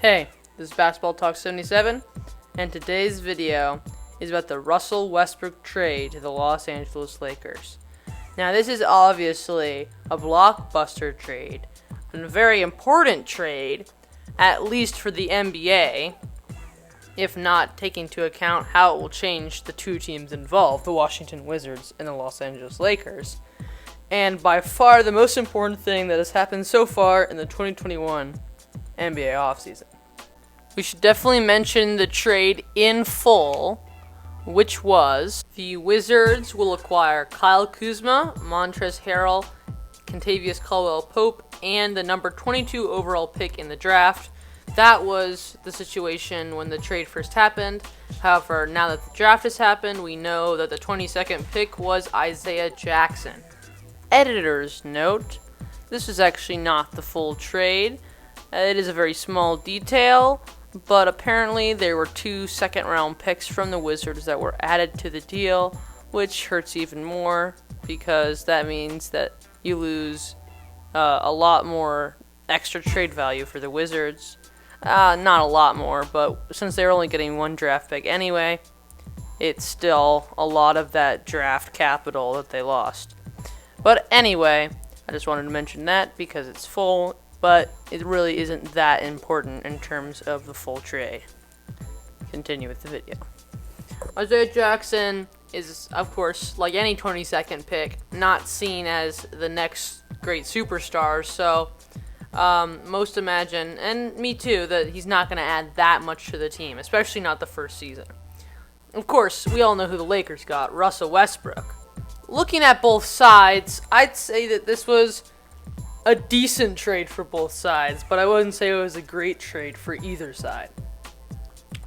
Hey, this is Basketball Talk 77, and today's video is about the Russell Westbrook trade to the Los Angeles Lakers. Now, this is obviously a blockbuster trade, and a very important trade, at least for the NBA, if not taking into account how it will change the two teams involved, the Washington Wizards and the Los Angeles Lakers. And by far the most important thing that has happened so far in the 2021 NBA offseason. We should definitely mention the trade in full, which was the Wizards will acquire Kyle Kuzma, Montrezl Harrell, Kentavious Caldwell-Pope, and the number 22 overall pick in the draft. That was the situation when the trade first happened. However, now that the draft has happened, we know that the 22nd pick was Isaiah Jackson. Editor's note, this is actually not the full trade. It is a very small detail, but apparently there were 2 second-round picks from the Wizards that were added to the deal, which hurts even more because that means that you lose a lot more extra trade value for the Wizards. Not a lot more, but since they're only getting 1 draft pick anyway, it's still a lot of that draft capital that they lost. But anyway, I just wanted to mention that because it's full, but it really isn't that important in terms of the full trade. Continue with the video. Isaiah Jackson is, of course, like any 22nd pick, not seen as the next great superstar, so most imagine, and me too, that he's not going to add that much to the team, especially not the first season. Of course, we all know who the Lakers got, Russell Westbrook. Looking at both sides, I'd say that this was a decent trade for both sides, but I wouldn't say it was a great trade for either side.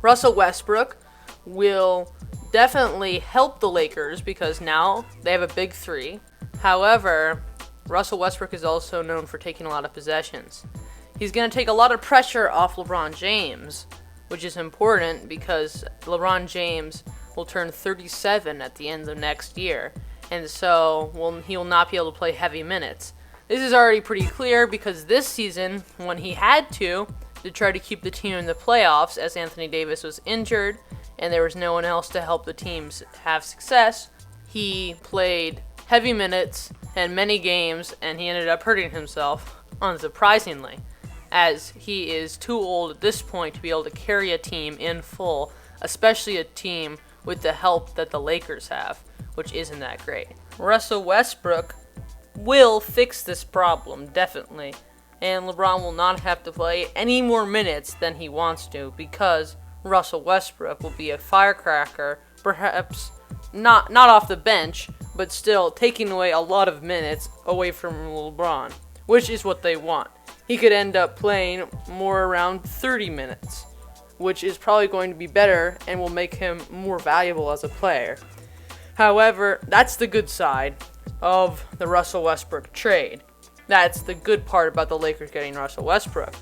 Russell Westbrook will definitely help the Lakers because now they have a big 3. However, Russell Westbrook is also known for taking a lot of possessions. He's going to take a lot of pressure off LeBron James, which is important because LeBron James will turn 37 at the end of next year, and so he will not be able to play heavy minutes. This is already pretty clear because this season, when he had to try to keep the team in the playoffs as Anthony Davis was injured and there was no one else to help the teams have success, he played heavy minutes and many games, and he ended up hurting himself, unsurprisingly, as he is too old at this point to be able to carry a team in full, especially a team with the help that the Lakers have, which isn't that great. Russell Westbrook will fix this problem, definitely, and LeBron will not have to play any more minutes than he wants to because Russell Westbrook will be a firecracker, perhaps not off the bench, but still taking away a lot of minutes away from LeBron, which is what they want. He could end up playing more around 30 minutes, which is probably going to be better and will make him more valuable as a player. However, that's the good side of the Russell Westbrook trade. That's the good part about the Lakers getting Russell Westbrook.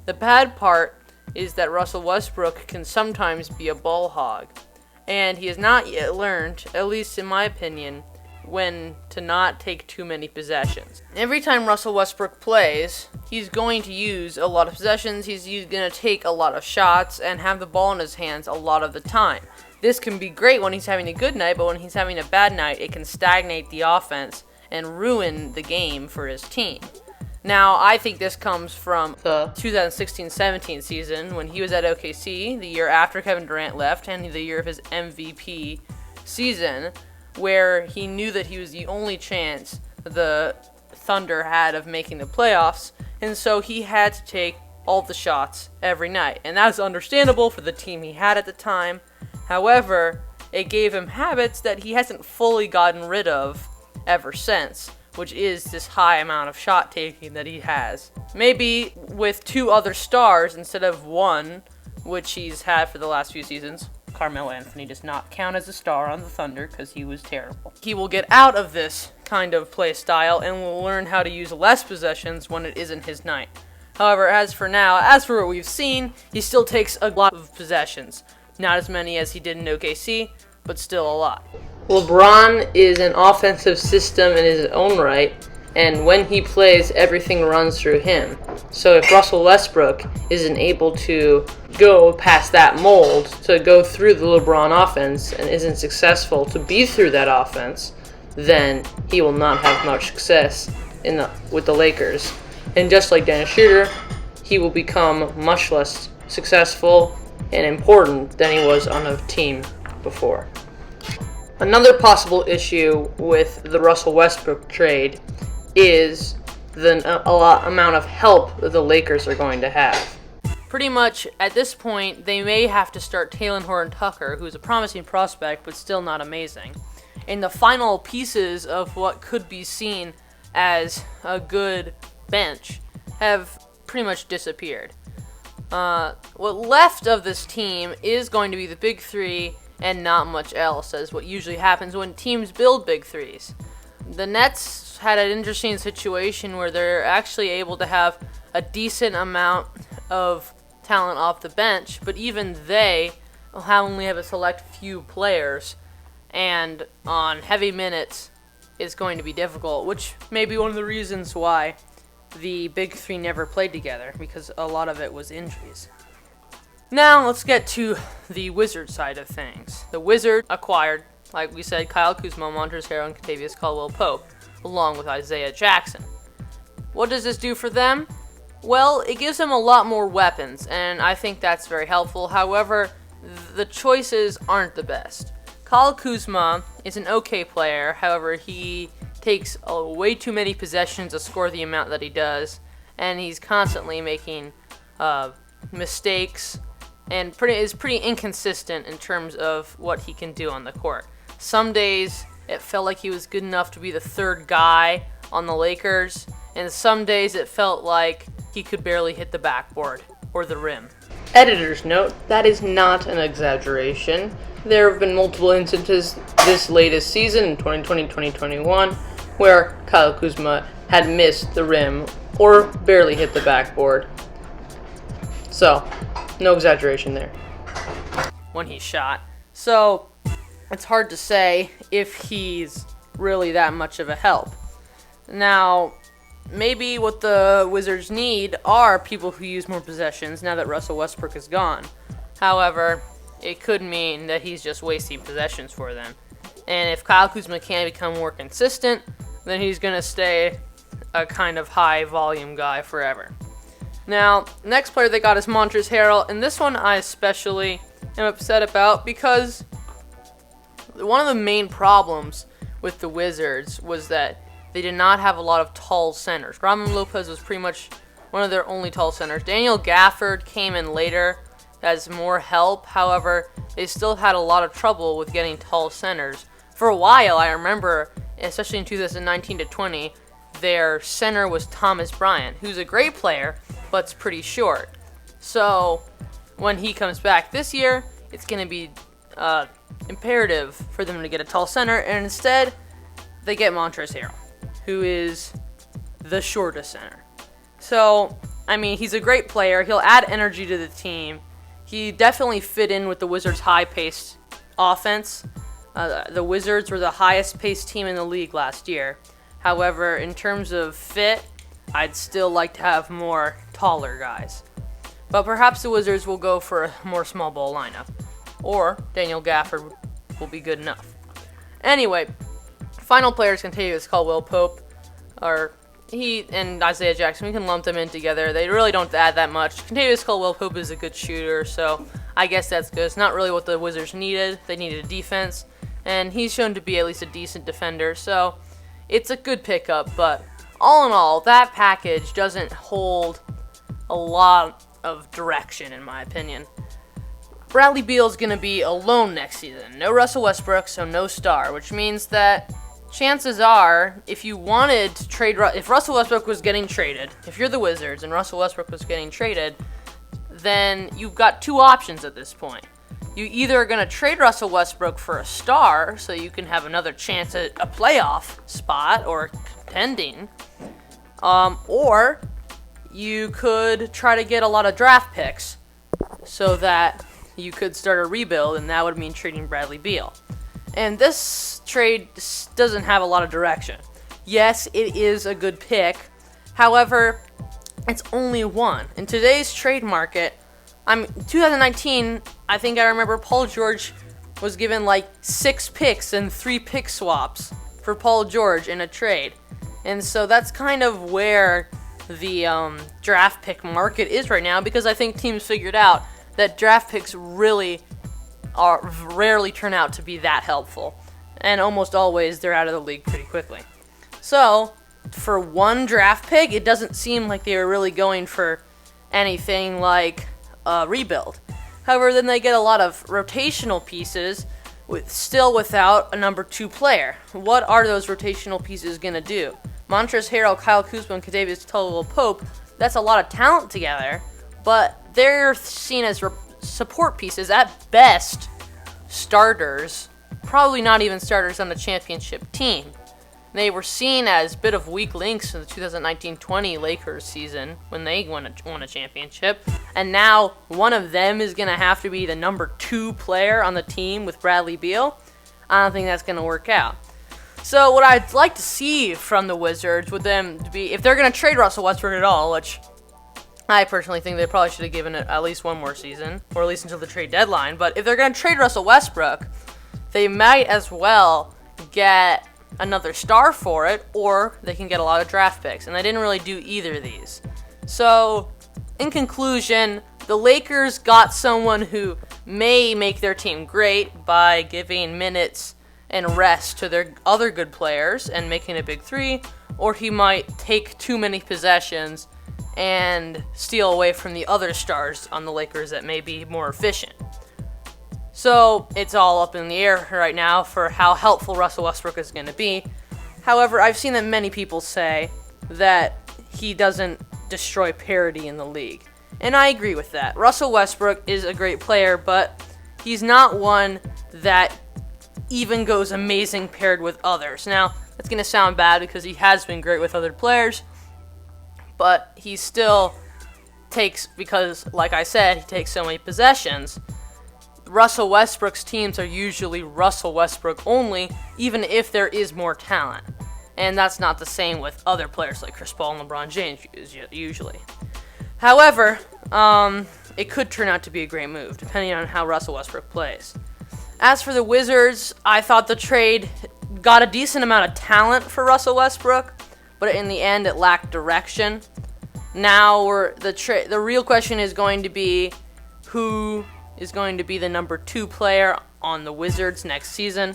The bad part is that Russell Westbrook can sometimes be a ball hog, and he has not yet learned, at least in my opinion, when to not take too many possessions. Every time Russell Westbrook plays, he's going to use a lot of possessions, he's going to take a lot of shots, and have the ball in his hands a lot of the time. This can be great when he's having a good night, but when he's having a bad night, it can stagnate the offense and ruin the game for his team. Now, I think this comes from the 2016-17 season when he was at OKC, the year after Kevin Durant left, and the year of his MVP season, where he knew that he was the only chance the Thunder had of making the playoffs, and so he had to take all the shots every night. And that's understandable for the team he had at the time. However, it gave him habits that he hasn't fully gotten rid of ever since, which is this high amount of shot taking that he has. Maybe with 2 other stars instead of 1, which he's had for the last few seasons. Carmelo Anthony does not count as a star on the Thunder because he was terrible. He will get out of this kind of play style and will learn how to use less possessions when it isn't his night. However, as for what we've seen, he still takes a lot of possessions. Not as many as he did in OKC, but still a lot. LeBron is an offensive system in his own right, and when he plays, everything runs through him. So if Russell Westbrook isn't able to go past that mold, to go through the LeBron offense, and isn't successful to be through that offense, then he will not have much success with the Lakers. And just like Dennis Schroeder, he will become much less successful and important than he was on a team before. Another possible issue with the Russell Westbrook trade is the amount of help that the Lakers are going to have. Pretty much at this point, they may have to start Talen Horton-Tucker, who's a promising prospect but still not amazing. And the final pieces of what could be seen as a good bench have pretty much disappeared. What left of this team is going to be the big three and not much else, as what usually happens when teams build big threes. The Nets had an interesting situation where they're actually able to have a decent amount of talent off the bench, but even they only have a select few players, and on heavy minutes it's going to be difficult, which may be one of the reasons why the big three never played together, because a lot of it was injuries. Now let's get to the Wizards side of things. The Wizards acquired, like we said, Kyle Kuzma, Montrezl Harrell, and Kentavious Caldwell-Pope, along with Isaiah Jackson. What does this do for them? Well, it gives them a lot more weapons, and I think that's very helpful. However, the choices aren't the best. Kyle Kuzma is an okay player. However, he takes way too many possessions to score the amount that he does, and he's constantly making mistakes, and is pretty inconsistent in terms of what he can do on the court. Some days it felt like he was good enough to be the third guy on the Lakers, and some days it felt like he could barely hit the backboard or the rim. Editor's note, that is not an exaggeration. There have been multiple instances this latest season, in 2020-2021, where Kyle Kuzma had missed the rim or barely hit the backboard. So, no exaggeration there. When he shot. So, it's hard to say if he's really that much of a help. Now, maybe what the Wizards need are people who use more possessions now that Russell Westbrook is gone. However, it could mean that he's just wasting possessions for them. And if Kyle Kuzma can't become more consistent, then he's going to stay a kind of high-volume guy forever. Now, next player they got is Montrezl Harrell, and this one I especially am upset about because one of the main problems with the Wizards was that they did not have a lot of tall centers. Robin Lopez was pretty much one of their only tall centers. Daniel Gafford came in later as more help. However, they still had a lot of trouble with getting tall centers. For a while, I remember, especially in 2019 to 20, their center was Thomas Bryant, who's a great player, but's pretty short. So, when he comes back this year, it's going to be imperative for them to get a tall center, and instead, they get Montrezl Harrell, who is the shortest center. So, I mean, he's a great player. He'll add energy to the team. He definitely fit in with the Wizards' high-paced offense. The Wizards were the highest-paced team in the league last year. However, in terms of fit, I'd still like to have more taller guys. But perhaps the Wizards will go for a more small ball lineup. Or Daniel Gafford will be good enough. Anyway, final players Kentavious Caldwell-Pope, he and Isaiah Jackson. We can lump them in together. They really don't add that much. Kentavious Caldwell-Pope is a good shooter, so I guess that's good. It's not really what the Wizards needed. They needed a defense, and he's shown to be at least a decent defender, so it's a good pickup. But all in all, that package doesn't hold a lot of direction, in my opinion. Bradley Beal's going to be alone next season. No Russell Westbrook, so no star, which means that chances are, if you wanted to trade, if Russell Westbrook was getting traded, if you're the Wizards and Russell Westbrook was getting traded, then you've got two options at this point. You either are going to trade Russell Westbrook for a star, so you can have another chance at a playoff spot or contending, or you could try to get a lot of draft picks so that you could start a rebuild, and that would mean trading Bradley Beal. And this trade doesn't have a lot of direction. yes, it is a good pick. However, it's only one. In today's trade market, 2019, I think I remember Paul George was given like 6 picks and 3 pick swaps for Paul George in a trade. And so that's kind of where the draft pick market is right now, because I think teams figured out that draft picks rarely turn out to be that helpful. And almost always they're out of the league pretty quickly. So, for one draft pick, it doesn't seem like they were really going for anything like a rebuild. However, then they get a lot of rotational pieces still without a number 2 player. What are those rotational pieces going to do? Montrezl Harrell, Kyle Kuzma, and Kadavius Pope, that's a lot of talent together, but they're seen as support pieces, at best starters, probably not even starters on the championship team. They were seen as a bit of weak links in the 2019-20 Lakers season when they won a championship, and now one of them is going to have to be the number 2 player on the team with Bradley Beal. I don't think that's going to work out. So what I'd like to see from the Wizards would them to be, if they're going to trade Russell Westbrook at all, which I personally think they probably should have given it at least one more season, or at least until the trade deadline. But if they're going to trade Russell Westbrook, they might as well get another star for it, or they can get a lot of draft picks. And they didn't really do either of these. So, in conclusion, the Lakers got someone who may make their team great by giving minutes and rest to their other good players and making a big 3, or he might take too many possessions and steal away from the other stars on the Lakers that may be more efficient. So it's all up in the air right now for how helpful Russell Westbrook is going to be. However, I've seen that many people say that he doesn't destroy parity in the league. And I agree with that. Russell Westbrook is a great player, but he's not one that even goes amazing paired with others. Now, that's going to sound bad because he has been great with other players, but he still takes, because like I said, he takes so many possessions. Russell Westbrook's teams are usually Russell Westbrook only, even if there is more talent. And that's not the same with other players like Chris Paul and LeBron James usually. However, it could turn out to be a great move, depending on how Russell Westbrook plays. As for the Wizards, I thought the trade got a decent amount of talent for Russell Westbrook, but in the end it lacked direction. Now the real question is going to be who is going to be the number 2 player on the Wizards next season.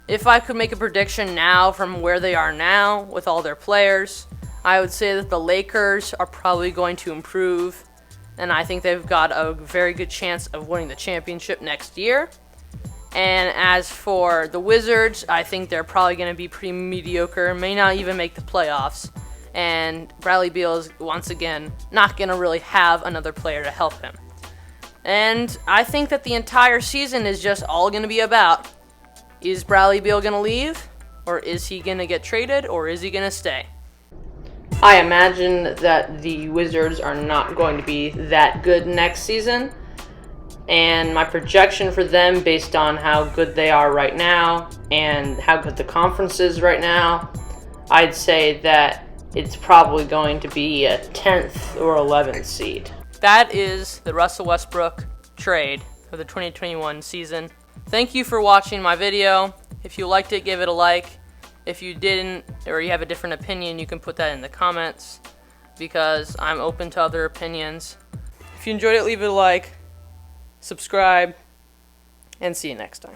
If I could make a prediction now from where they are now with all their players, I would say that the Lakers are probably going to improve, and I think they've got a very good chance of winning the championship next year. And as for the Wizards, I think they're probably going to be pretty mediocre, may not even make the playoffs. And Bradley Beal is, once again, not going to really have another player to help him. And I think that the entire season is just all going to be about, is Bradley Beal going to leave? Or is he going to get traded? Or is he going to stay? I imagine that the Wizards are not going to be that good next season. And my projection for them, based on how good they are right now and how good the conference is right now, I'd say that it's probably going to be a 10th or 11th seed. That is the Russell Westbrook trade for the 2021 season. Thank you for watching my video. If you liked it, give it a like. If you didn't, or you have a different opinion, you can put that in the comments, because I'm open to other opinions. If you enjoyed it, leave it a like, subscribe, and see you next time.